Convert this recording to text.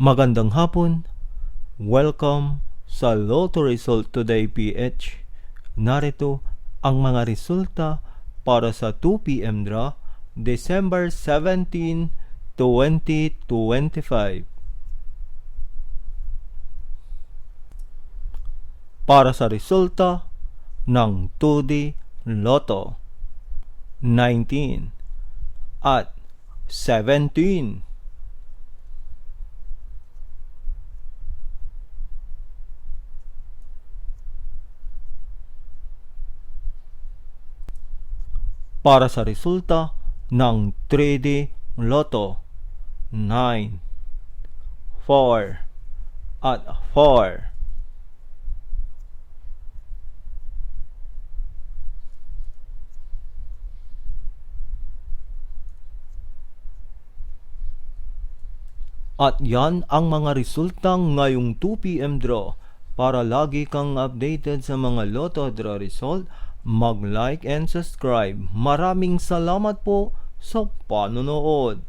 Magandang hapon. Welcome sa Lotto Result Today PH. Narito ang mga resulta para sa 2 p.m. draw, December 17, 2025. Para sa resulta ng 2D Lotto, 19 at 17. Para sa resulta ng 3D Lotto, 9, 4 at 4. At yan ang mga resulta ngayong 2 p.m. draw. Para lagi kang updated sa mga Lotto draw result, mag-like and subscribe. Maraming salamat po sa panonood.